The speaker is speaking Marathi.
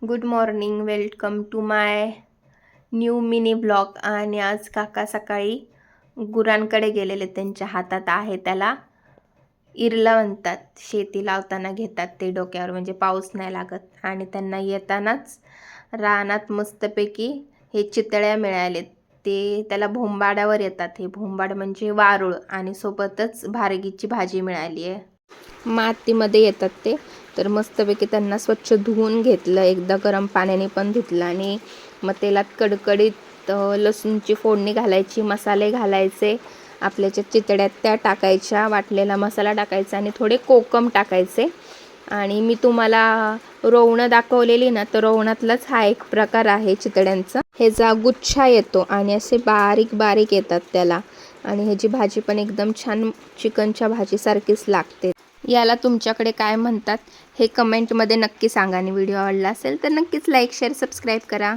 Good morning, welcome to my new mini blog. आणि आज काका सकाळी गुरांकडे गेलेले. त्यांच्या हातात आहे, त्याला इरला म्हणतात, शेती लावताना घेतात ते डोक्यावर, म्हणजे पाऊस नाही लागत. आणि त्यांना येतानाच रानात मस्तपैकी हे चितळ्या मिळालेत. ते त्याला भोंबाडावर येतात. हे भोंबाड म्हणजे वारूळ, आणि सोबतच भारगीची भाजी मिळाली आहे. मातीमध्ये येतात ते. तर मस्तपैकी त्यांना स्वच्छ धुवून घेतलं, एकदा गरम पाण्याने पण धुतलं. आणि मग तेलात कडकडीत लसूणची फोडणी घालायची, मसाले घालायचे, आपल्या ज्या चितड्यात त्या टाकायच्या, वाटलेला मसाला टाकायचा आणि थोडे कोकम टाकायचे. आणि मी तुम्हाला रोवणं दाखवलेली ना, तर रोवणातलाच हा एक प्रकार आहे चितड्यांचा. ह्याचा गुच्छा येतो आणि असे बारीक बारीक येतात त्याला. आणि ह्याची भाजी पण एकदम छान चिकनच्या भाजीसारखीच लागते. याला तुमच्याकडे काय म्हणतात हे कमेंटमध्ये नक्की सांगा. आणि व्हिडिओ आवडला असेल तर नक्कीच लाईक, शेअर, सबस्क्राईब करा.